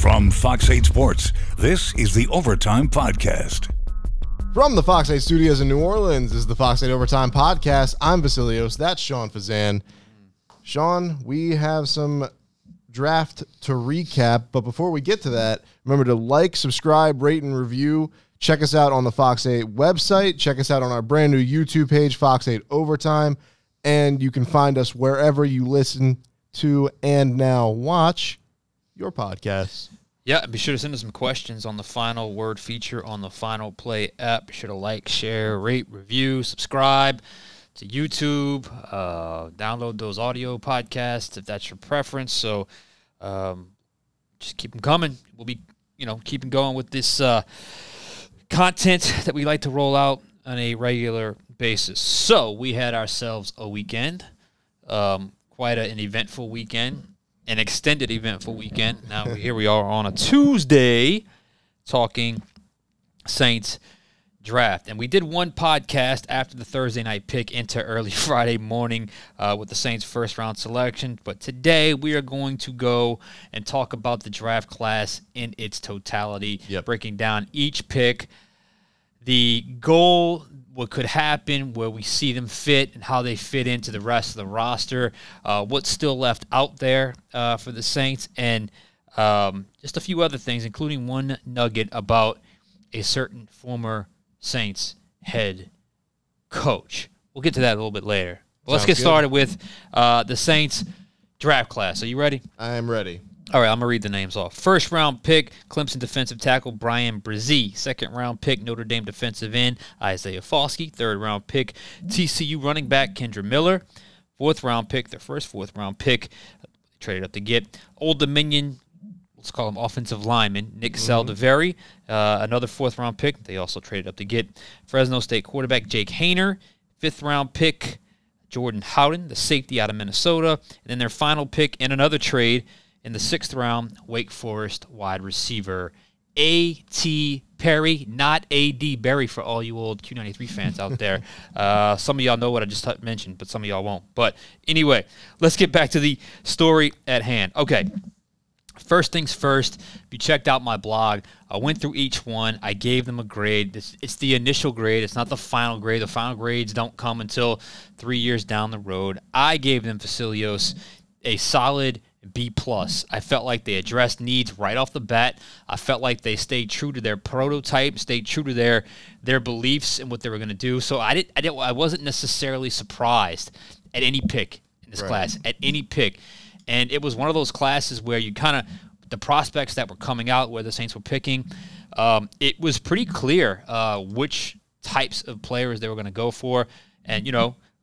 From Fox 8 Sports, this is the Overtime Podcast. From the Fox 8 studios in New Orleans is the Fox 8 Overtime Podcast. I'm Vasilios. That's Sean Fazan. Sean, we have some draft to recap, but before we get to that, remember to like, subscribe, rate, and review. Check us out on the Fox 8 website. Check us out on our brand new YouTube page, Fox 8 Overtime, and you can find us wherever you listen to and now watch your podcasts. Yeah, be sure to send us some questions on the Final Word feature on the Final Play app. Be sure to like, share, rate, review, subscribe to YouTube. Download those audio podcasts if that's your preference. So just keep them coming. We'll be, keeping going with this content that we like to roll out on a regular basis. So we had ourselves a weekend, quite an eventful weekend. An extended eventful weekend. Now here we are on a Tuesday talking Saints draft. And we did one podcast after the Thursday night pick into early Friday morning with the Saints first round selection. But today we are going to go and talk about the draft class in its totality, breaking down each pick, the goal, what could happen, where we see them fit, and how they fit into the rest of the roster, what's still left out there for the Saints, and just a few other things, including one nugget about a certain former Saints head coach. We'll get to that a little bit later. But let's get started with the Saints draft class. Are you ready? I am ready. All right, I'm going to read the names off. First-round pick, Clemson defensive tackle Brian Brzee. Second-round pick, Notre Dame defensive end Isaiah Foskey. Third-round pick, TCU running back Kendra Miller. Fourth-round pick, their first fourth-round pick, traded up to get Old Dominion, let's call him offensive lineman, Nick Saldiveri. Another fourth-round pick, they also traded up to get Fresno State quarterback Jake Haener. Fifth-round pick, Jordan Howden, the safety out of Minnesota. And then their final pick in another trade, in the sixth round, Wake Forest wide receiver A.T. Perry, not A.D. Berry for all you old Q93 fans out there. Some of y'all know what I just mentioned, but some of y'all won't. But anyway, let's get back to the story at hand. Okay, first things first, if you checked out my blog, I went through each one. I gave them a grade. It's the initial grade. It's not the final grade. The final grades don't come until 3 years down the road. I gave them, Vasilios, a solid B+. I felt like they addressed needs right off the bat. I felt like they stayed true to their prototype, stayed true to their beliefs and what they were going to do. So I wasn't necessarily surprised at any pick in this class, at any pick. And it was one of those classes where you kind of, the prospects that were coming out, where the Saints were picking, it was pretty clear which types of players they were going to go for. And,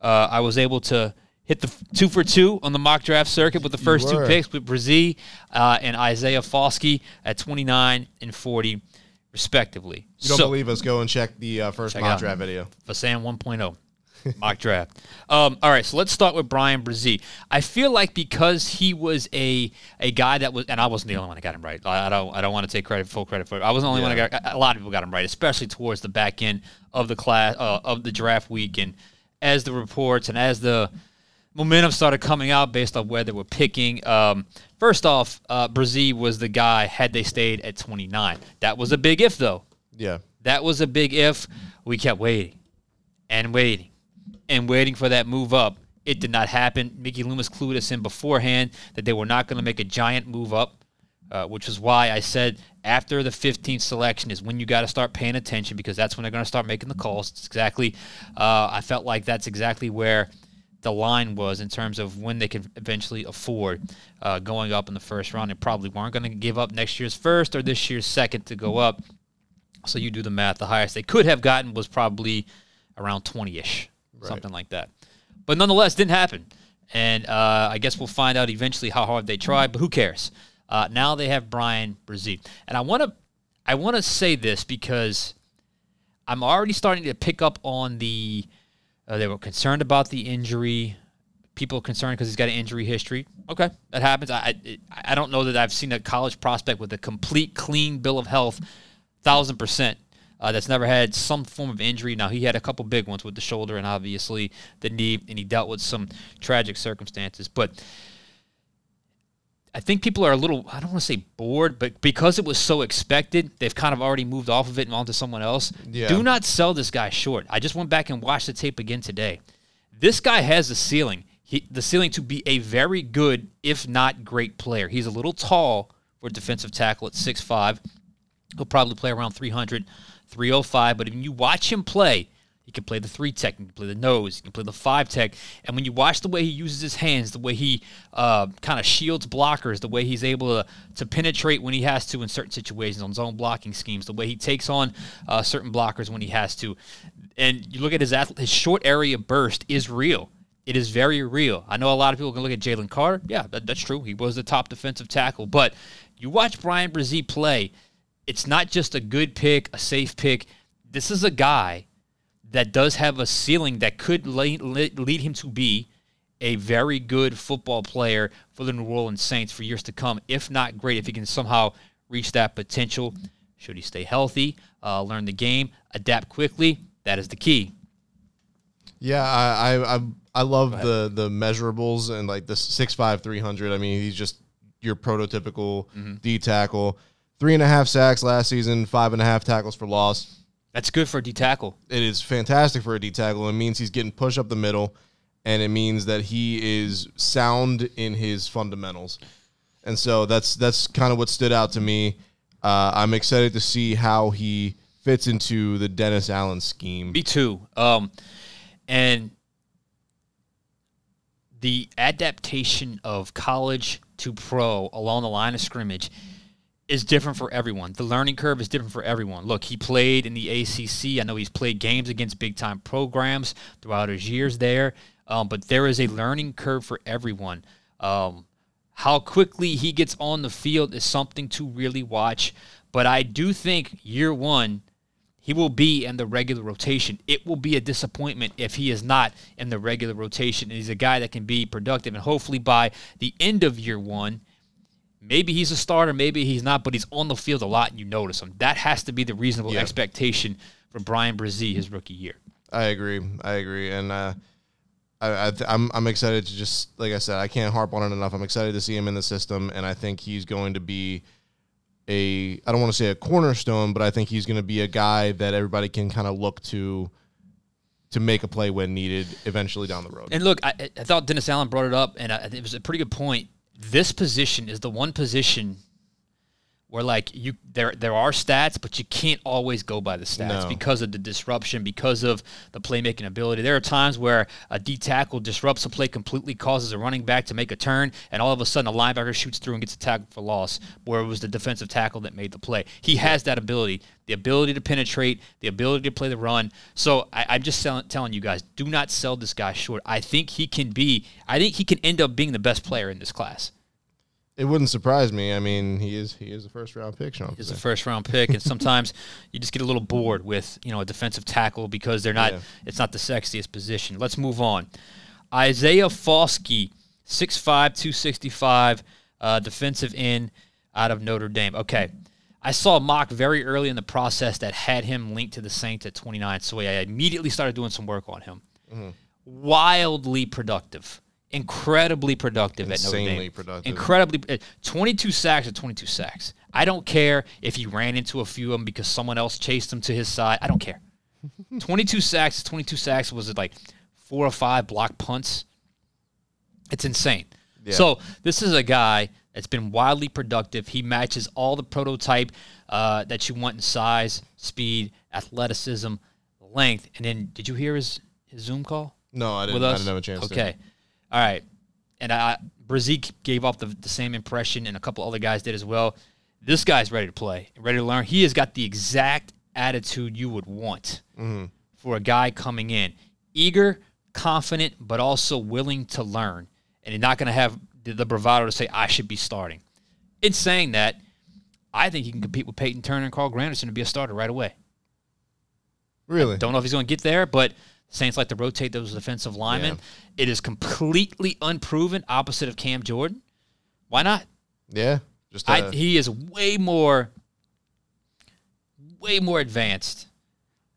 I was able to hit the 2 for 2 on the mock draft circuit with the first two picks with Brzee and Isaiah Foskey at 29 and 40, respectively. You don't believe us? Go and check the first mock draft video. Fasan 1.0 mock draft. All right, so let's start with Brian Brzee. I feel like because he was a guy that was, and I wasn't the only one that got him right. I don't want to take full credit for it. I wasn't the only one that got. A lot of people got him right, especially towards the back end of the class of the draft week, and as the reports and as the momentum started coming out based on where they were picking. First off, Brzee was the guy had they stayed at 29. That was a big if, though. Yeah. That was a big if. We kept waiting and waiting and waiting for that move up. It did not happen. Mickey Loomis clued us in beforehand that they were not going to make a giant move up, which is why I said after the 15th selection is when you got to start paying attention, because that's when they're going to start making the calls. It's exactly, I felt like that's exactly where the line was in terms of when they could eventually afford going up in the first round. They probably weren't going to give up next year's first or this year's second to go up. So you do the math. The highest they could have gotten was probably around 20-ish, something like that. But nonetheless, didn't happen. And I guess we'll find out eventually how hard they tried, but who cares? Now they have Brian Brzee. And I want to say this because I'm already starting to pick up on the they were concerned about the injury. People are concerned because he's got an injury history. Okay, that happens. I don't know that I've seen a college prospect with a complete, clean bill of health, 1,000%, that's never had some form of injury. Now, he had a couple big ones with the shoulder and obviously the knee, and he dealt with some tragic circumstances. But I think people are a little, I don't want to say bored, but because it was so expected, they've kind of already moved off of it and onto someone else. Yeah. Do not sell this guy short. I just went back and watched the tape again today. This guy has a ceiling. The ceiling to be a very good, if not great player. He's a little tall for a defensive tackle at 6'5". He'll probably play around 300, 305. But when you watch him play, he can play the 3-tech, he can play the nose, he can play the 5-tech. And when you watch the way he uses his hands, the way he kind of shields blockers, the way he's able to penetrate when he has to in certain situations on zone blocking schemes, the way he takes on certain blockers when he has to. And you look at his short area burst is real. It is very real. I know a lot of people can look at Jalen Carter. Yeah, that's true. He was the top defensive tackle. But you watch Bryan Bresee play, it's not just a good pick, a safe pick. This is a guy that does have a ceiling that could lead him to be a very good football player for the New Orleans Saints for years to come, if not great, if he can somehow reach that potential. Should he stay healthy, learn the game, adapt quickly, that is the key. Yeah, I love the measurables and like the 6'5", 300. I mean, he's just your prototypical D tackle. 3.5 sacks last season, 5.5 tackles for loss. That's good for a D tackle. It is fantastic for a D tackle. It means he's getting push up the middle, and it means that he is sound in his fundamentals. And so that's kind of what stood out to me. I'm excited to see how he fits into the Dennis Allen scheme. Me too. And the adaptation of college to pro along the line of scrimmage is different for everyone. The learning curve is different for everyone. Look, he played in the ACC. I know he's played games against big-time programs throughout his years there, but there is a learning curve for everyone. How quickly he gets on the field is something to really watch, but I do think year one, he will be in the regular rotation. It will be a disappointment if he is not in the regular rotation, and he's a guy that can be productive, and hopefully by the end of year one, maybe he's a starter, maybe he's not, but he's on the field a lot and you notice him. That has to be the reasonable expectation for Bryan Bresee his rookie year. I agree, and I'm excited to just, like I said, I can't harp on it enough. I'm excited to see him in the system, and I think he's going to be I don't want to say a cornerstone, but I think he's going to be a guy that everybody can kind of look to make a play when needed eventually down the road. And look, I thought Dennis Allen brought it up, and it was a pretty good point. This position is the one position where, like, there are stats, but you can't always go by the stats because of the disruption, because of the playmaking ability. There are times where a D tackle disrupts a play completely, causes a running back to make a turn, and all of a sudden a linebacker shoots through and gets a tackle for loss, where it was the defensive tackle that made the play. He has that ability, the ability to penetrate, the ability to play the run. So I'm just telling you guys, do not sell this guy short. I think he can end up being the best player in this class. It wouldn't surprise me. I mean, he is a first-round pick, Sean. He's a first-round pick, and sometimes you just get a little bored with, a defensive tackle because they're not. Yeah. It's not the sexiest position. Let's move on. Isaiah Foskey, 6'5", 265, defensive end out of Notre Dame. Okay, I saw a mock very early in the process that had him linked to the Saints at 29, so I immediately started doing some work on him. Mm-hmm. Wildly productive. Incredibly productive at Notre Dame. Insanely productive. Incredibly. 22 sacks or 22 sacks. I don't care if he ran into a few of them because someone else chased him to his side. I don't care. 22 sacks. 22 sacks. Was it like 4 or 5 block punts? It's insane. Yeah. So this is a guy that's been wildly productive. He matches all the prototype that you want in size, speed, athleticism, length. And then, did you hear his Zoom call? No, I didn't. I didn't have a chance to. Okay. All right, and Bresee gave off the same impression, and a couple other guys did as well. This guy's ready to play, ready to learn. He has got the exact attitude you would want for a guy coming in. Eager, confident, but also willing to learn. And he's not going to have the bravado to say, I should be starting. In saying that, I think he can compete with Peyton Turner and Carl Granderson to be a starter right away. Really? I don't know if he's going to get there, but Saints like to rotate those defensive linemen. Yeah. It is completely unproven, opposite of Cam Jordan. Why not? Yeah. He is way more advanced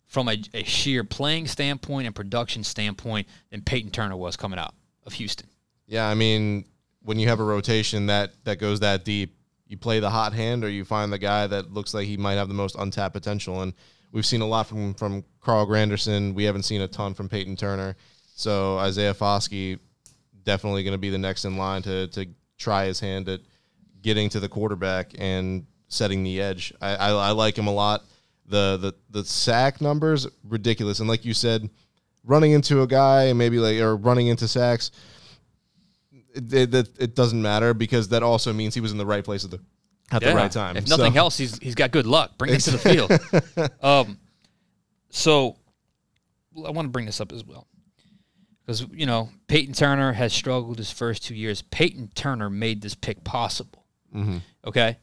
from a sheer playing standpoint and production standpoint than Peyton Turner was coming out of Houston. Yeah, I mean, when you have a rotation that goes that deep, you play the hot hand or you find the guy that looks like he might have the most untapped potential. And we've seen a lot from Carl Granderson. We haven't seen a ton from Peyton Turner. So Isaiah Foskey definitely going to be the next in line to try his hand at getting to the quarterback and setting the edge. I like him a lot. The sack numbers, ridiculous. And like you said, running into a guy or running into sacks, it doesn't matter because that also means he was in the right place at the right time. If nothing else, he's got good luck. Bring him to the field. So I want to bring this up as well. Because, Peyton Turner has struggled his first 2 years. Peyton Turner made this pick possible. Mm-hmm. Okay?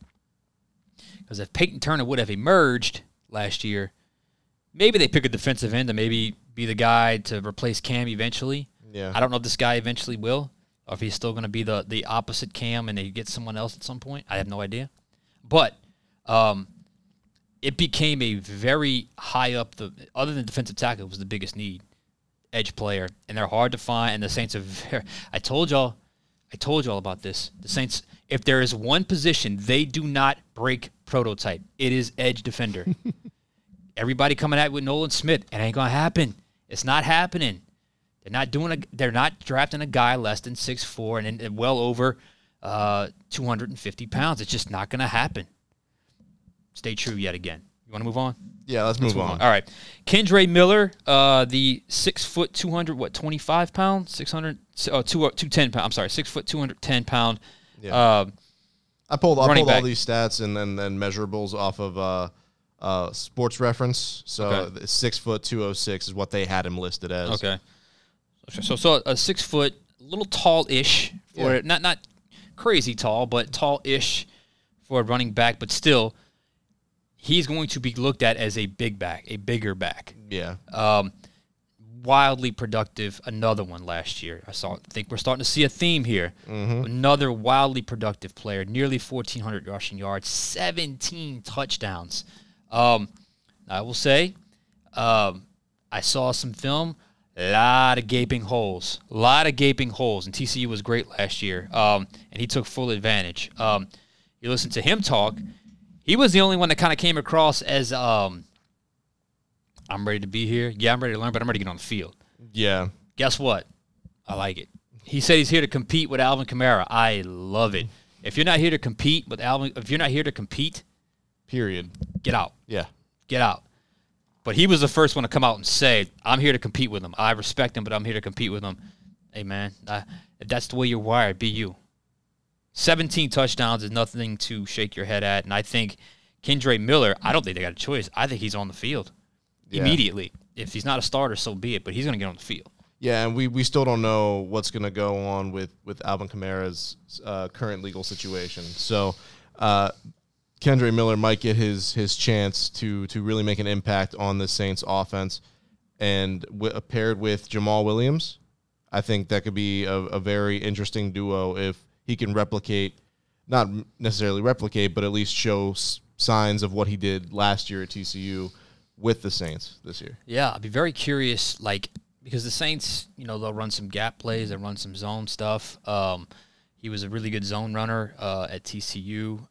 Because if Peyton Turner would have emerged last year, maybe they pick a defensive end to maybe be the guy to replace Cam eventually. Yeah. I don't know if this guy eventually will, or if he's still going to be the opposite Cam and they get someone else at some point. I have no idea. But it became a very high up, other than defensive tackle, it was the biggest need. Edge player, and they're hard to find, and the Saints are very, I told y'all about this. The Saints, if there is one position they do not break prototype, it is edge defender. Everybody coming at it with Nolan Smith, it ain't gonna happen. It's not happening. They're not drafting a guy less than 6'4" and well over 250 pounds. It's just not gonna happen. Stay true yet again. You want to move on? Yeah, let's move on. All right. Kendre Miller, the 6 foot 225 pounds, 210 pounds. I'm sorry, 6 foot 210 pound. Yeah. I pulled all these stats and then measurables off of Sports Reference. So okay. 6 foot 206 is what they had him listed as. Okay. So a 6 foot, a little tall-ish for it. Not crazy tall, but tall-ish for a running back, but still. He's going to be looked at as a bigger back. Yeah. Wildly productive. Another one last year. I think we're starting to see a theme here. Mm-hmm. Another wildly productive player. Nearly 1,400 rushing yards. 17 touchdowns. I will say, I saw some film. A lot of gaping holes. And TCU was great last year. And he took full advantage. You listen to him talk. He was the only one that kind of came across as, I'm ready to be here. Yeah, I'm ready to learn, but I'm ready to get on the field. Yeah. Guess what? I like it. He said he's here to compete with Alvin Kamara. I love it. If you're not here to compete with Alvin, period, get out. Yeah. Get out. But he was the first one to come out and say, I'm here to compete with him. I respect him, but I'm here to compete with him. Hey, man, if that's the way you're wired, be you. 17 touchdowns is nothing to shake your head at. And I think Kendre Miller, I don't think they got a choice. I think he's on the field immediately. If he's not a starter, so be it. But he's going to get on the field. Yeah, and we still don't know what's going to go on with Alvin Kamara's current legal situation. So Kendre Miller might get his chance to really make an impact on the Saints offense. And paired with Jamal Williams, I think that could be a very interesting duo if he can not necessarily replicate, but at least show signs of what he did last year at TCU with the Saints this year. Yeah, I'd be very curious, because the Saints, they'll run some gap plays, they'll run some zone stuff. He was a really good zone runner at TCU.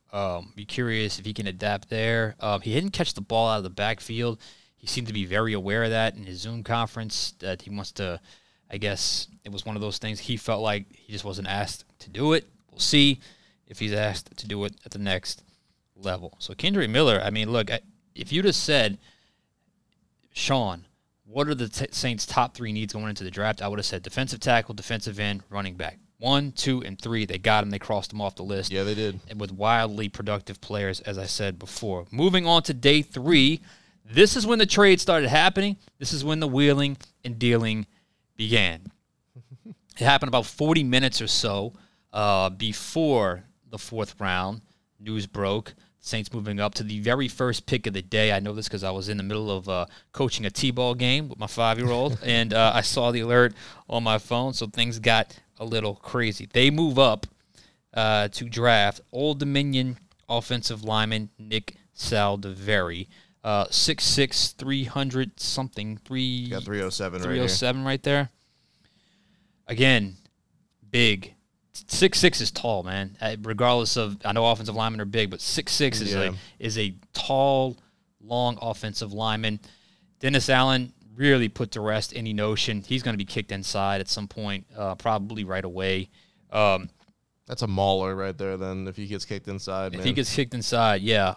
Be curious if he can adapt there. He didn't catch the ball out of the backfield. He seemed to be very aware of that in his Zoom conference, that he wants to, I guess it was one of those things. He felt like he just wasn't asked to do it. We'll see if he's asked to do it at the next level. So Kendre Miller, I mean, look, if you'd have said, Sean, what are the Saints' top 3 needs going into the draft? I would have said defensive tackle, defensive end, running back. 1, 2, and 3. They got him. They crossed him off the list. Yeah, they did. And with wildly productive players, as I said before. Moving on to day 3, this is when the trade started happening. This is when the wheeling and dealing began. It happened about 40 minutes or so before the 4th round. News broke. Saints moving up to the very first pick of the day. I know this because I was in the middle of coaching a T-ball game with my 5-year-old, and I saw the alert on my phone, so things got a little crazy. They move up to draft Old Dominion offensive lineman Nick Saldiveri. 6'6", 300-something. Got 307 right there. Again, big 6'6" is tall, man. Regardless of, I know offensive linemen are big, but 6'6" is a tall, long offensive lineman. Dennis Allen really put to rest any notion he's going to be kicked inside at some point, probably right away. That's a mauler right there. Then if he gets kicked inside, if he gets kicked inside, yeah.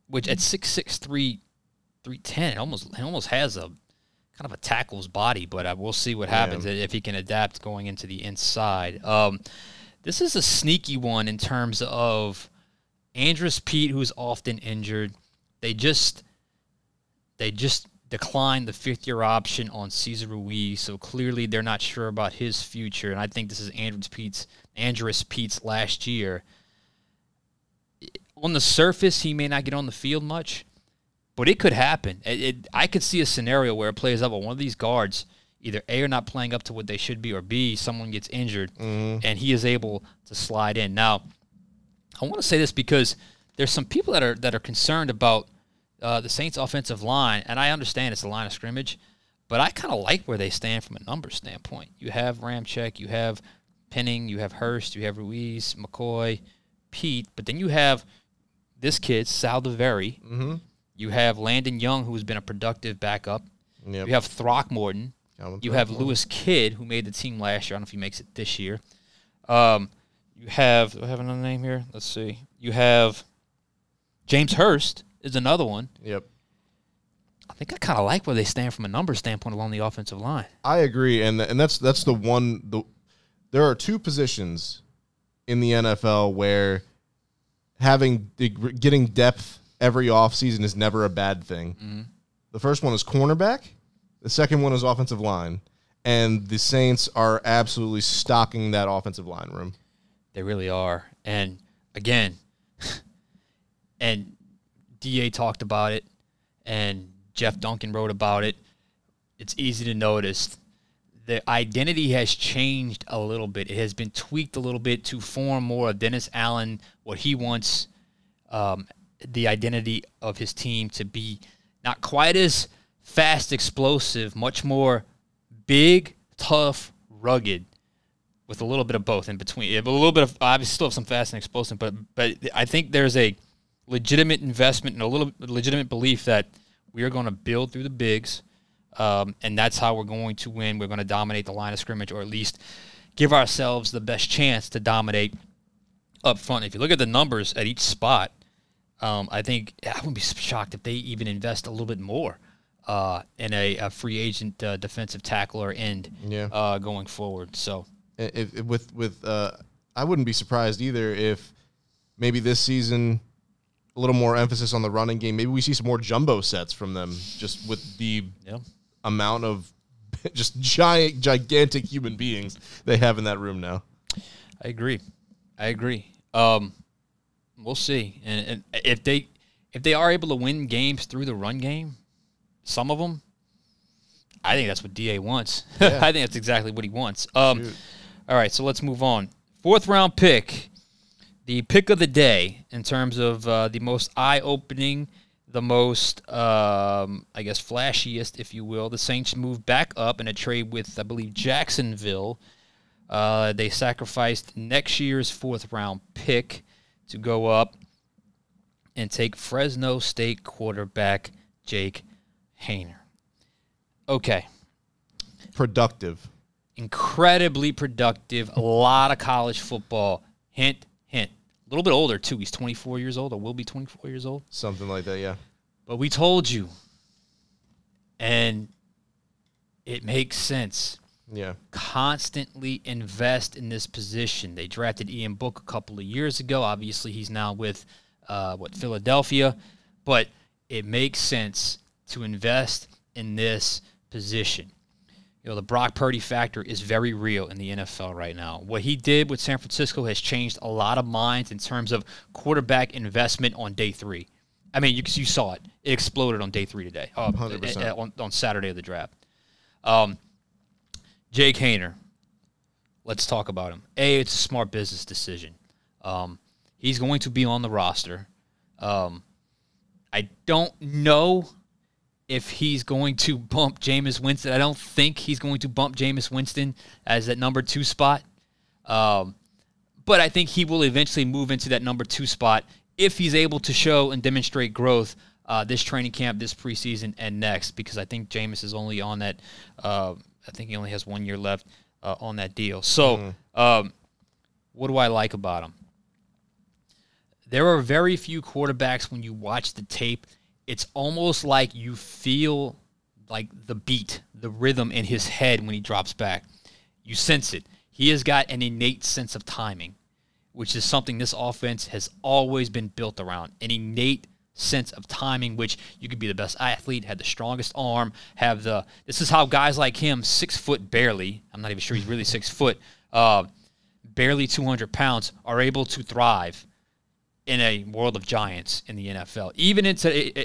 Which at 6'6", 310, it almost has a kind of a tackle's body, but we'll see what happens if he can adapt going into the inside. This is a sneaky one in terms of Andrus Peat, who's often injured. They just declined the fifth-year option on Cesar Ruiz, so clearly they're not sure about his future, and I think this is Andrus Peat's last year. On the surface, he may not get on the field much, but it could happen. I could see a scenario where it plays out, but one of these guards, either A, are not playing up to what they should be, or B, someone gets injured, and he is able to slide in. Now, I want to say this because there's some people that are concerned about the Saints' offensive line, and I understand it's a line of scrimmage, but I kind of like where they stand from a numbers standpoint. You have Ramczyk, you have Penning, you have Hurst, you have Ruiz, McCoy, Peat, but then you have this kid, Saldiveri. You have Landon Young, who's been a productive backup. You have Throckmorton. You have Lewis Kidd, who made the team last year. I don't know if he makes it this year. You have, do I have another name here? Let's see. You have James Hurst is another one. Yep. I think I kind of like where they stand from a numbers standpoint along the offensive line. I agree, and that's the one. There are two positions in the NFL where getting depth every offseason is never a bad thing. The first one is cornerback. The second one is offensive line. And the Saints are absolutely stocking that offensive line room. They really are. And, again, and DA talked about it, and Jeff Duncan wrote about it. It's easy to notice. The identity has changed a little bit. It has been tweaked a little bit to form more of Dennis Allen, what he wants the identity of his team to be. Not quite as fast, explosive, much more big, tough, rugged, with a little bit of both in between. A little bit of, obviously still have some fast and explosive, but I think there's a legitimate investment and a little legitimate belief that we are going to build through the bigs, and that's how we're going to win. We're going to dominate the line of scrimmage, or at least give ourselves the best chance to dominate up front. If you look at the numbers at each spot, I think I wouldn't be shocked if they even invest a little bit more in a free agent defensive tackle or end going forward. So, I wouldn't be surprised either if maybe this season a little more emphasis on the running game. Maybe we see some more jumbo sets from them, just with the amount of just gigantic human beings they have in that room now. I agree. We'll see. And if they are able to win games through the run game, some of them, I think that's what DA wants. Yeah. I think that's exactly what he wants. All right, so let's move on. 4th round pick, the pick of the day in terms of the most eye-opening, the most, I guess, flashiest, if you will. The Saints moved back up in a trade with, I believe, Jacksonville. They sacrificed next year's 4th round pick to go up and take Fresno State quarterback Jake Haener. Okay. Productive. Incredibly productive. A lot of college football. Hint, hint. A little bit older, too. He's 24 years old, or will be 24 years old. Something like that, yeah. But we told you. And it makes sense. Yeah. Constantly invest in this position. They drafted Ian Book a couple of years ago. Obviously, he's now with, Philadelphia. But it makes sense to invest in this position. You know, the Brock Purdy factor is very real in the NFL right now. What he did with San Francisco has changed a lot of minds in terms of quarterback investment on day 3. I mean, you saw it. It exploded on day 3 today, 100%. On Saturday of the draft. Jake Haener, let's talk about him. It's a smart business decision. He's going to be on the roster. I don't know if he's going to bump Jameis Winston. I don't think he's going to bump Jameis Winston as that number 2 spot. But I think he will eventually move into that number 2 spot if he's able to show and demonstrate growth this training camp, this preseason, and next, because I think Jameis is only on that I think he only has 1 year left on that deal. So what do I like about him? There are very few quarterbacks when you watch the tape, it's almost like you feel like the beat, the rhythm in his head when he drops back. You sense it. He has got an innate sense of timing, which is something this offense has always been built around. An innate sense of timing, which you could be the best athlete, have the strongest arm, this is how guys like him, 6 foot barely, I'm not even sure he's really 6 foot, barely 200 pounds, are able to thrive in a world of giants in the NFL, even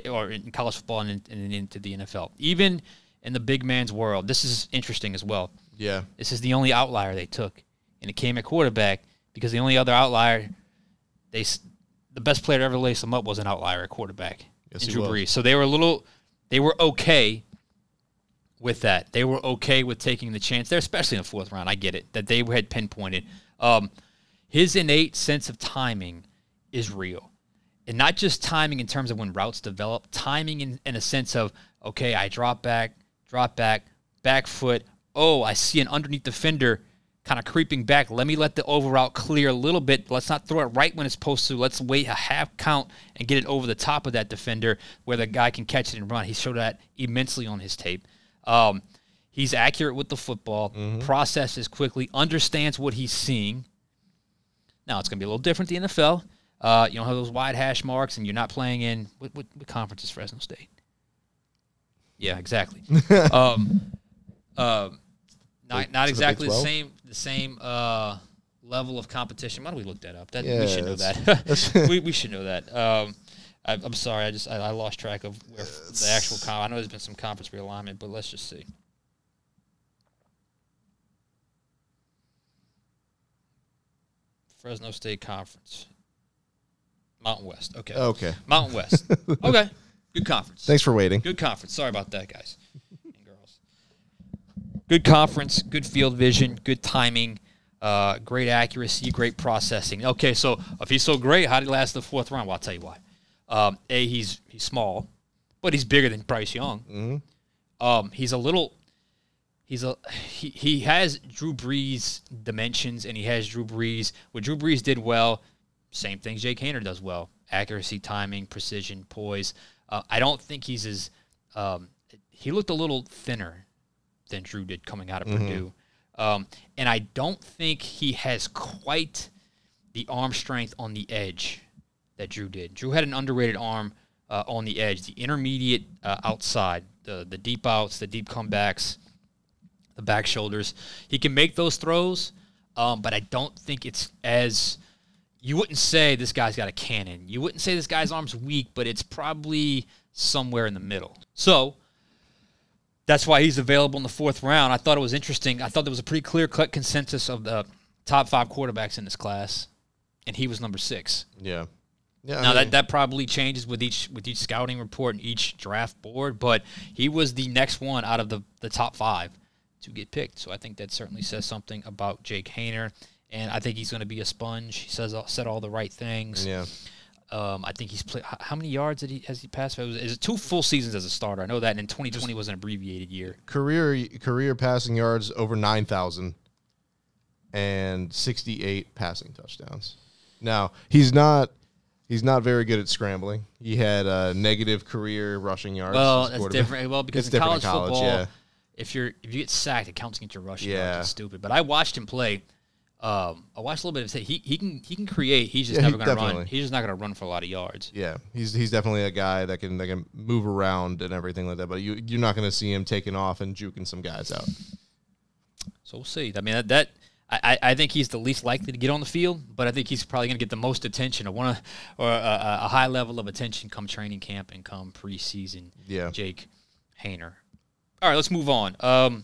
or in college football and into the NFL. Even in the big man's world, this is interesting as well. Yeah. This is the only outlier they took, and it came at quarterback because the only other outlier, the best player to ever lace them up was an outlier at quarterback, Yes, Drew Brees. So they were okay with that. They were okay with taking the chance there, especially in the 4th round. I get it, that they had pinpointed. His innate sense of timing is real. And not just timing in terms of when routes develop, timing in a sense of, okay, I drop back, back foot. Oh, I see an underneath defender kind of creeping back. Let me let the over route clear a little bit. Let's not throw it right when it's supposed to. Let's wait a half count and get it over the top of that defender where the guy can catch it and run. He showed that immensely on his tape. He's accurate with the football, processes quickly, understands what he's seeing. Now, it's going to be a little different in the NFL. You don't have those wide hash marks, and you're not playing in – what conference is Fresno State? Yeah, exactly. Not exactly the same level of competition. Why don't we look that up? We should know that. we should know that. I'm sorry. I lost track of where the actual – I know there's been some conference realignment, but let's just see. Fresno State Conference. Mountain West. Okay. Mountain West. Okay. Good conference. Thanks for waiting. Good conference. Sorry about that, guys and girls. Good conference, good field vision, good timing, great accuracy, great processing. Okay, so if he's so great, how did he last the 4th round? Well, I'll tell you why. He's small, but he's bigger than Bryce Young. He has Drew Brees dimensions, and he has Drew Brees. What Drew Brees did well, same things Jake Haener does well. Accuracy, timing, precision, poise. I don't think he's as he looked a little thinner than Drew did coming out of Purdue. And I don't think he has quite the arm strength on the edge that Drew did. Drew had an underrated arm on the edge, the intermediate outside, the deep outs, the deep comebacks, the back shoulders. He can make those throws, but I don't think it's as – you wouldn't say this guy's got a cannon. You wouldn't say this guy's arm's weak, but it's probably somewhere in the middle. So that's why he's available in the 4th round. I thought it was interesting. I thought there was a pretty clear-cut consensus of the top 5 quarterbacks in this class, and he was number 6. Yeah. Now, that probably changes with each scouting report and each draft board, but he was the next one out of the top 5 to get picked. So I think that certainly says something about Jake Haener. And I think he's going to be a sponge. He said all the right things. Yeah. I think he's played. How many yards has he passed? Is it 2 full seasons as a starter? I know that. And in 2020 was an abbreviated year. Career passing yards over 9,000 and 68 passing touchdowns. Now he's not very good at scrambling. He had negative career rushing yards. Well, that's different. Well, because in college football, yeah. if you get sacked, it counts against your rushing Yeah. yards. It's stupid. But I watched him play. I watched a little bit of his. He can create. He's just never going to run. He's just not going to run for a lot of yards. Yeah, he's definitely a guy that can move around and everything like that. But you're not going to see him taking off and juking some guys out. So we'll see. I mean I think he's the least likely to get on the field, but I think he's probably going to get the most attention, or a high level of attention come training camp and come preseason. Yeah, Jake Haener. All right, let's move on.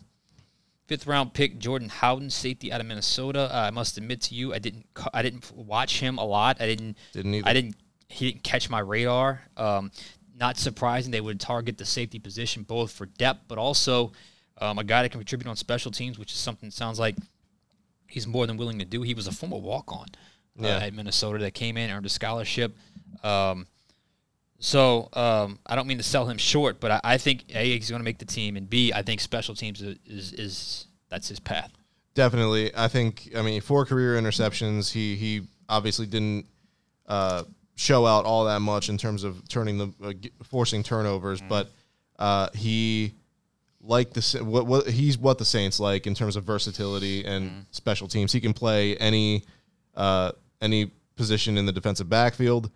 5th round pick Jordan Howden, safety out of Minnesota. I must admit to you, I didn't watch him a lot. Didn't either. He didn't catch my radar. Not surprising they would target the safety position both for depth, but also a guy that can contribute on special teams, which is something that sounds like he's more than willing to do. He was a former walk-on at Minnesota that came in, earned a scholarship. So I don't mean to sell him short, but I think A, he's going to make the team, and B, I think special teams is that's his path. Definitely. I think, 4 career interceptions. He obviously didn't show out all that much in terms of forcing turnovers, but he he's what the Saints like in terms of versatility and special teams. He can play any position in the defensive backfield,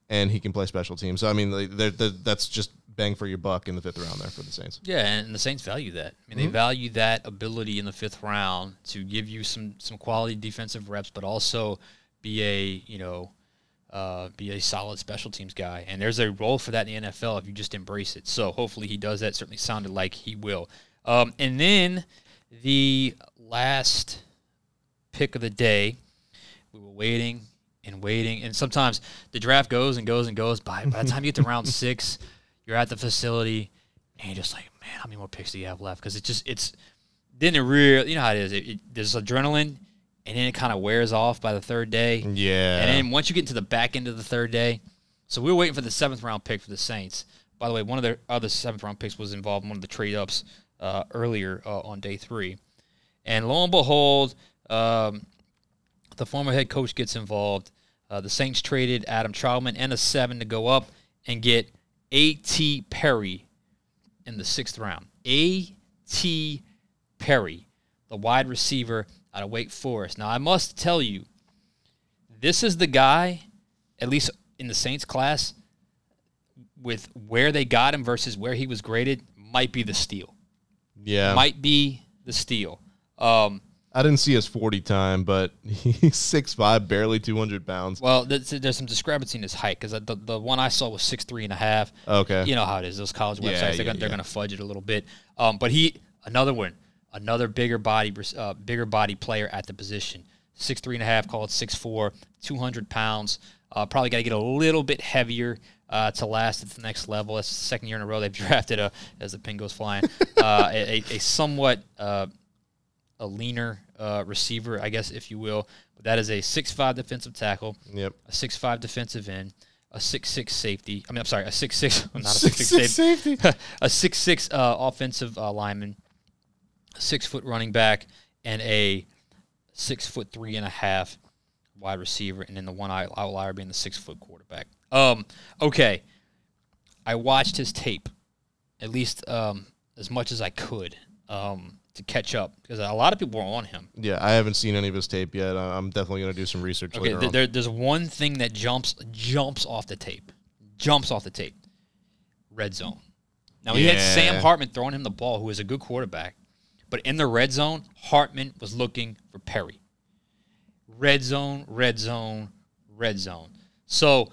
and he can play special teams. So that's just bang for your buck in the 5th round there for the Saints. Yeah, and the Saints value that. They value that ability in the 5th round to give you some quality defensive reps, but also be a solid special teams guy. And there's a role for that in the NFL if you just embrace it. So hopefully he does that. Certainly sounded like he will. And then the last pick of the day, we were waiting, and sometimes the draft goes and goes and goes. By the time you get to round 6, you're at the facility, and you're just like, man, how many more picks do you have left? Because then it really, you know how it is. There's adrenaline, and then it kind of wears off by the 3rd day. Yeah. And then once you get into the back end of the 3rd day, so we were waiting for the 7th round pick for the Saints. By the way, one of their other 7th round picks was involved in one of the trade ups earlier on day 3. And lo and behold, the former head coach gets involved. The Saints traded Adam Trautman and a 7 to go up and get A.T. Perry in the 6th round. A.T. Perry, the wide receiver out of Wake Forest. Now, I must tell you, this is the guy, at least in the Saints class, with where they got him versus where he was graded, might be the steal. Yeah. Might be the steal. I didn't see his 40 time, but he's 6'5", barely 200 pounds. Well, there's some discrepancy in his height because the one I saw was 6'3.5". Okay. You know how it is. Those college websites, they're going to fudge it a little bit. But another bigger body player at the position. 6'3.5", call it 6'4", 200 pounds. Probably got to get a little bit heavier to last at the next level. That's the 2nd year in a row they've drafted, as the pin goes flying, a somewhat a leaner receiver, I guess, if you will. But that is a 6'5" defensive tackle, a 6'5" defensive end, a 6'6" safety. A 6'6", not a 6'6" safety. A 6'6" offensive lineman, a 6-foot running back, and a 6'3.5" wide receiver, and then the one outlier being the 6-foot quarterback. Okay, I watched his tape, at least as much as I could, to catch up, because a lot of people were on him. Yeah, I haven't seen any of his tape yet. I'm definitely going to do some research later on. There's one thing that jumps off the tape. Red zone. Now, he had Sam Hartman throwing him the ball, who is a good quarterback, but in the red zone, Hartman was looking for Perry. Red zone. So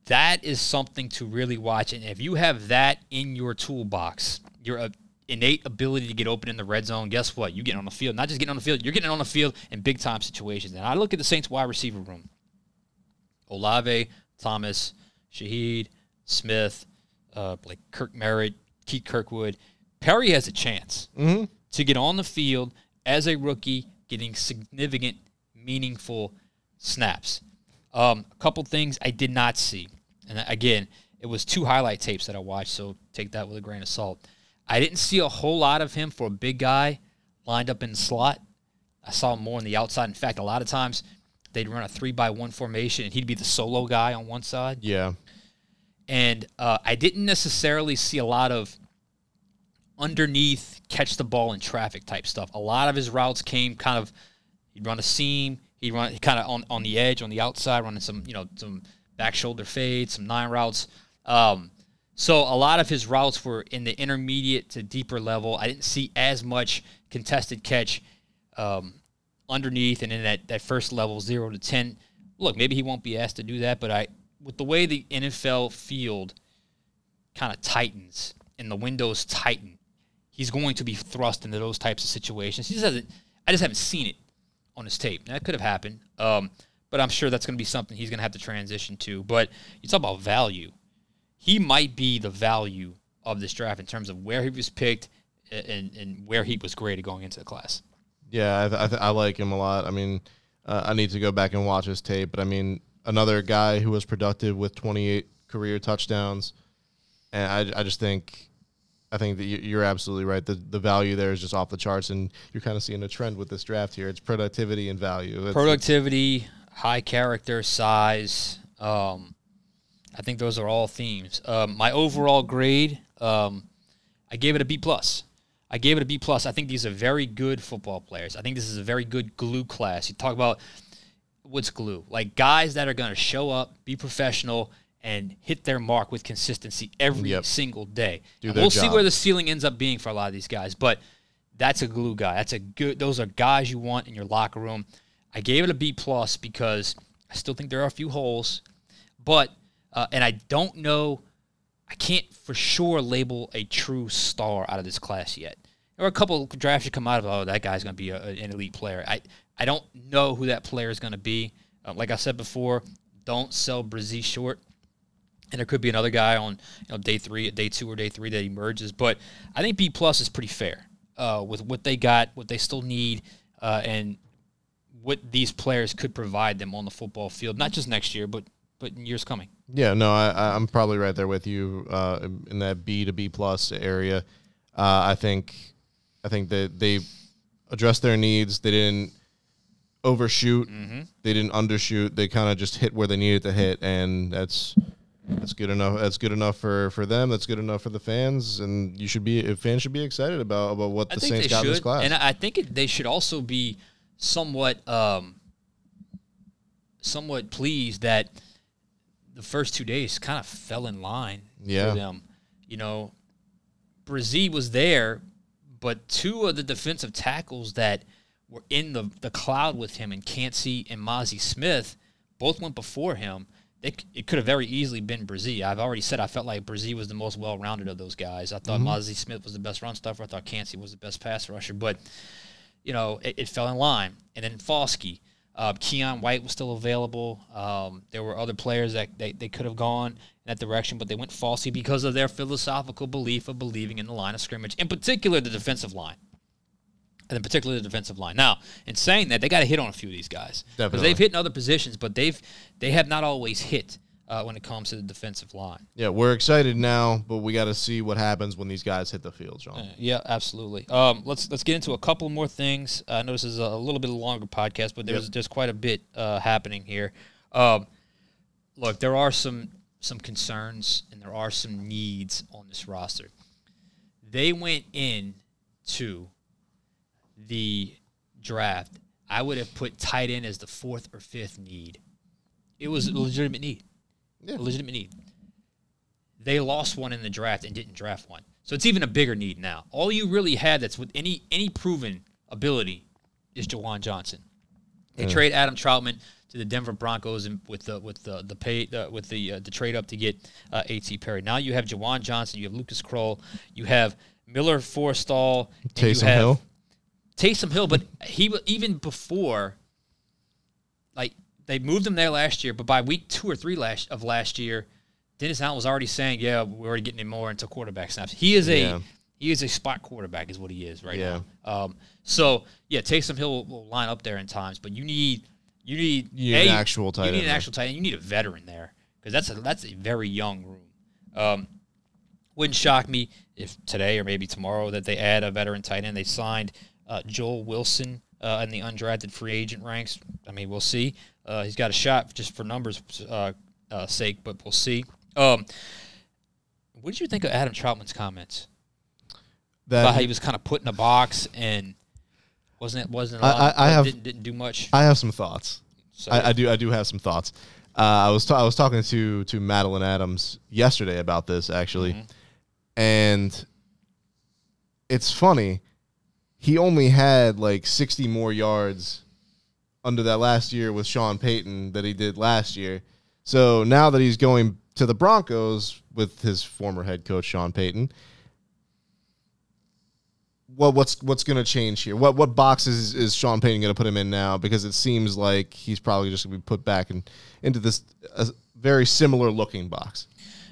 that is something to really watch, and if you have that in your toolbox, your innate ability to get open in the red zone, guess what? You get on the field. Not just getting on the field, you're getting on the field in big-time situations. And I look at the Saints wide receiver room. Olave, Thomas, Shaheed, Smith, like Kirk Merritt, Keith Kirkwood. Perry has a chance to get on the field as a rookie, getting significant, meaningful snaps. A couple things I did not see. And again, it was 2 highlight tapes that I watched, so take that with a grain of salt. I didn't see a whole lot of him for a big guy lined up in the slot. I saw him more on the outside. In fact, a lot of times they'd run a 3-by-1 formation, and he'd be the solo guy on one side. Yeah. And I didn't necessarily see a lot of underneath, catch the ball in traffic type stuff. A lot of his routes came kind of, he'd run a seam, he'd run kind of on the edge, on the outside, running some back shoulder fades, some 9 routes. So a lot of his routes were in the intermediate to deeper level. I didn't see as much contested catch underneath and in that first level, 0 to 10. Look, maybe he won't be asked to do that, but with the way the NFL field kind of tightens and the windows tighten, he's going to be thrust into those types of situations. I just haven't seen it on his tape. Now, that could have happened, but I'm sure that's going to be something he's going to have to transition to. But you talk about value. He might be the value of this draft in terms of where he was picked and where he was graded going into the class. Yeah, I like him a lot. I mean, I need to go back and watch his tape, but I mean, another guy who was productive with 28 career touchdowns, and I just think that you're absolutely right. The value there is just off the charts, and you're kind of seeing a trend with this draft here. It's productivity and value. Productivity, high character, size. I think those are all themes. My overall grade, I gave it a B+. I gave it a B+. I think these are very good football players. I think this is a very good glue class. You talk about what's glue? Like guys that are going to show up, be professional, and hit their mark with consistency every single day. We'll see where the ceiling ends up being for a lot of these guys, but that's a glue guy. Those are guys you want in your locker room. I gave it a B+ because I still think there are a few holes, but and I don't know. I can't for sure label a true star out of this class yet. There are a couple of drafts that come out of, oh, that guy's going to be an elite player. I don't know who that player is going to be. Like I said before, don't sell Brzee short. And there could be another guy on day 3, day 2, or day 3 that emerges. But I think B+ is pretty fair with what they got, what they still need, and what these players could provide them on the football field, not just next year, but in years coming. Yeah, no, I'm probably right there with you in that B to B+ area. I think that they addressed their needs. They didn't overshoot. They didn't undershoot. They kind of just hit where they needed to hit, and that's good enough. That's good enough for them. That's good enough for the fans, and fans should be excited about what the Saints got in this class. And I think they should also be somewhat pleased that the first 2 days kind of fell in line for them. Brzee was there, but 2 of the defensive tackles that were in the cloud with him, and Cansey and Mozzie Smith, both went before him. It could have very easily been Brzee. I've already said I felt like Brzee was the most well-rounded of those guys. I thought Mozzie Smith was the best run stuffer. I thought Cansey was the best pass rusher. But, it fell in line. And then Foskey. Keon White was still available. There were other players that they could have gone in that direction, but they went Foskey because of their philosophical belief of believing in the line of scrimmage, in particular the defensive line. And in particular the defensive line. Now, in saying that, they got to hit on a few of these guys. Definitely. Because they've hit in other positions, but they have not always hit when it comes to the defensive line. Yeah, we're excited now, but we got to see what happens when these guys hit the field, John. Yeah, absolutely. Let's get into a couple more things. I know this is a little bit longer podcast, but there's quite a bit happening here. Look, there are some concerns and there are some needs on this roster. They went into the draft. I would have put tight end as the 4th or 5th need. It was a legitimate need. Yeah. A legitimate need. They lost one in the draft and didn't draft one. So it's even a bigger need now. All you really had that's with any proven ability is Jawan Johnson. They trade Adam Troutman to the Denver Broncos and with the trade up to get A.T. Perry. Now you have Jawan Johnson, you have Lucas Kroll, you have Miller Forrestall, Taysom Hill, but he even before, like, they moved him there last year, but by week 2 or 3 of last year, Dennis Allen was already saying, "Yeah, we're already getting him more into quarterback snaps." He is a spot quarterback, is what he is right now. So Taysom Hill will line up there in times, but you need an actual tight end. You need an actual tight end. You need a veteran there because that's a very young room. Wouldn't shock me if today or maybe tomorrow that they add a veteran tight end. They signed Joel Wilson in the undrafted free agent ranks. I mean, we'll see. He's got a shot just for numbers' sake, but we'll see. What did you think of Adam Troutman's comments about how he was kind of put in a box and wasn't didn't do much? I have some thoughts. So, I do have some thoughts. I was talking to Madeline Adams yesterday about this actually, and it's funny. He only had like 60 more yards under that last year with Sean Payton that he did last year. So now that he's going to the Broncos with his former head coach Sean Payton, what's going to change here? What boxes is Sean Payton going to put him in now? Because it seems like he's probably just going to be put back into this very similar looking box.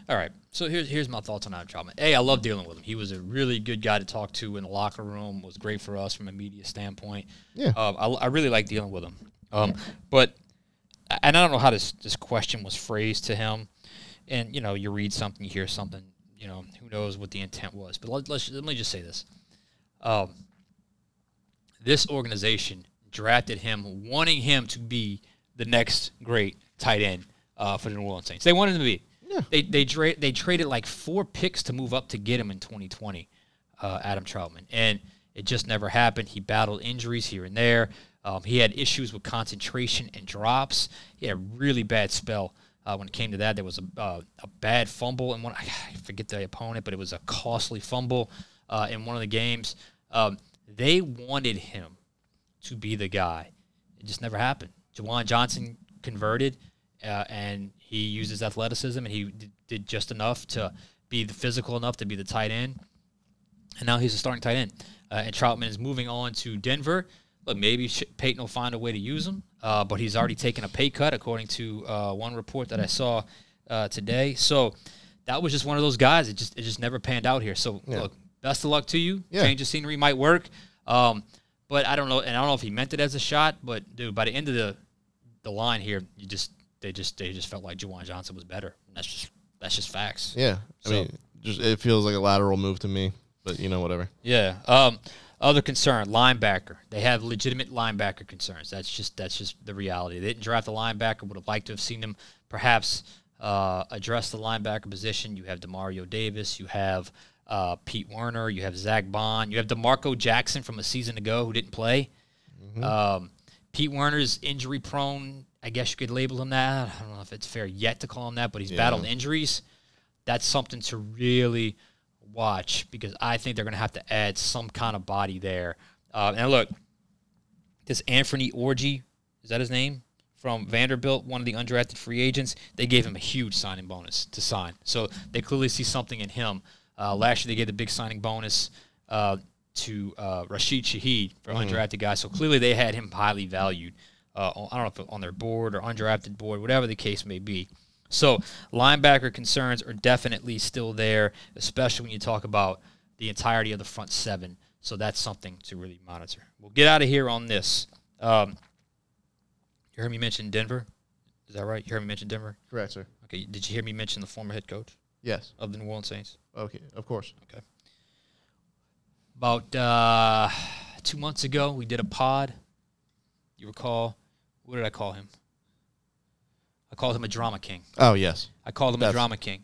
All right. So here's my thoughts on Adam Troutman. A, I love dealing with him. He was a really good guy to talk to in the locker room. Was great for us from a media standpoint. Yeah. I really like dealing with him. But and I don't know how this question was phrased to him. And you read something, you hear something. Who knows what the intent was? But let me just say this. This organization drafted him, wanting him to be the next great tight end for the New Orleans Saints. They wanted him to be. Yeah. They traded like 4 picks to move up to get him in 2020, Adam Troutman, and it just never happened. He battled injuries here and there. He had issues with concentration and drops. He had a really bad spell when it came to that. There was a bad fumble in one. I forget the opponent, but it was a costly fumble in one of the games. They wanted him to be the guy. It just never happened. Juwan Johnson converted, and he used his athleticism, and he did just enough to be physical enough to be the tight end. And now he's a starting tight end. And Troutman is moving on to Denver. Look, maybe Peyton will find a way to use him, but he's already taken a pay cut, according to one report that I saw today. So that was just one of those guys. It just never panned out here. So, look, best of luck to you. Yeah. Change of scenery might work. But I don't know, and I don't know if he meant it as a shot, but, dude, by the end of the line here, they just felt like Juwan Johnson was better. That's just facts. Yeah. I mean, it feels like a lateral move to me, but whatever. Yeah. Other concern, linebacker. They have legitimate linebacker concerns. That's just the reality. They didn't draft a linebacker. Would have liked to have seen them perhaps address the linebacker position. You have Demario Davis. You have Pete Werner. You have Zach Bond. You have DeMarco Jackson from a season ago who didn't play. Mm-hmm. Pete Werner's injury prone. I guess you could label him that. I don't know if it's fair yet to call him that, but he's battled injuries. That's something to really watch, because I think they're going to have to add some kind of body there. And look, this Anthony Orji, is that his name? From Vanderbilt, one of the undrafted free agents, they gave him a huge signing bonus to sign. So they clearly see something in him. Last year they gave the big signing bonus to Rashid Shaheed for undrafted guys. So clearly they had him highly valued. I don't know if on their board or undrafted board, whatever the case may be. So linebacker concerns are definitely still there, especially when you talk about the entirety of the front seven. So that's something to really monitor. We'll get out of here on this. You heard me mention Denver? Is that right? You heard me mention Denver? Correct, sir. Okay. Did you hear me mention the former head coach? Yes. Of the New Orleans Saints? Okay, of course. Okay. About 2 months ago, we did a pod. You recall? What did I call him? I called him a drama king. Oh, yes. I called him a drama king.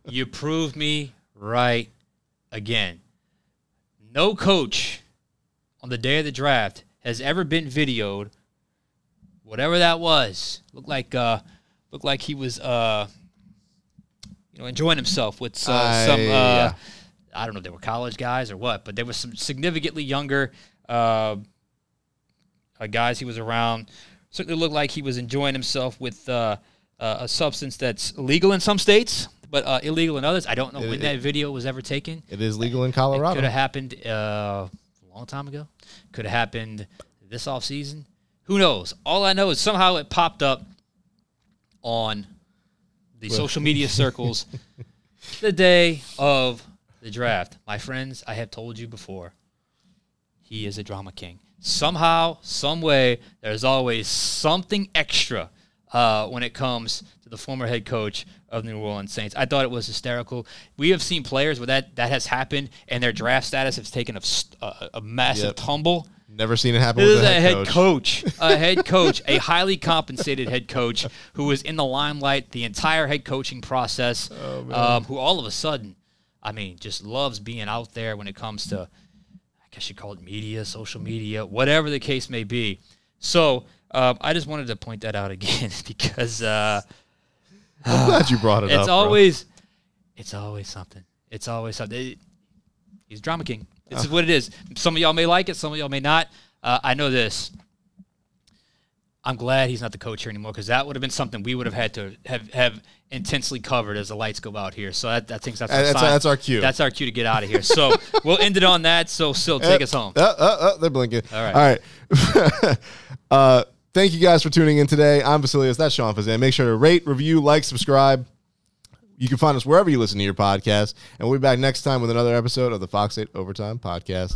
You proved me right again. No coach on the day of the draft has ever been videoed. Whatever that was, looked like he was enjoying himself with some I don't know if they were college guys or what, but there was some significantly younger guys he was around. Certainly looked like he was enjoying himself with a substance that's legal in some states, but illegal in others. I don't know when that video was ever taken. It is legal in Colorado. It could have happened a long time ago. Could have happened this offseason. Who knows? All I know is somehow it popped up on the social media circles the day of the draft. My friends, I have told you before, he is a drama king. Somehow, some way, there's always something extra when it comes to the former head coach of the New Orleans Saints. I thought it was hysterical. We have seen players where that has happened and their draft status has taken a massive tumble. Never seen it happen with a head coach. A head coach, a highly compensated head coach who was in the limelight the entire head coaching process, who all of a sudden, just loves being out there when it comes to, I guess you call it media, social media, whatever the case may be. So I just wanted to point that out again because I'm glad you brought it up. It's always something. It's always something. He's drama king. This is what it is. Some of y'all may like it. Some of y'all may not. I know this. I'm glad he's not the coach here anymore, because that would have been something we would have had to have intensely covered as the lights go out here. So I think that's our cue. That's our cue to get out of here. So we'll end it on that. So, Sil, take us home. They're blinking. All right. Thank you guys for tuning in today. I'm Vasilios. That's Sean Fazan. Make sure to rate, review, like, subscribe. You can find us wherever you listen to your podcast, and we'll be back next time with another episode of the Fox 8 Overtime Podcast.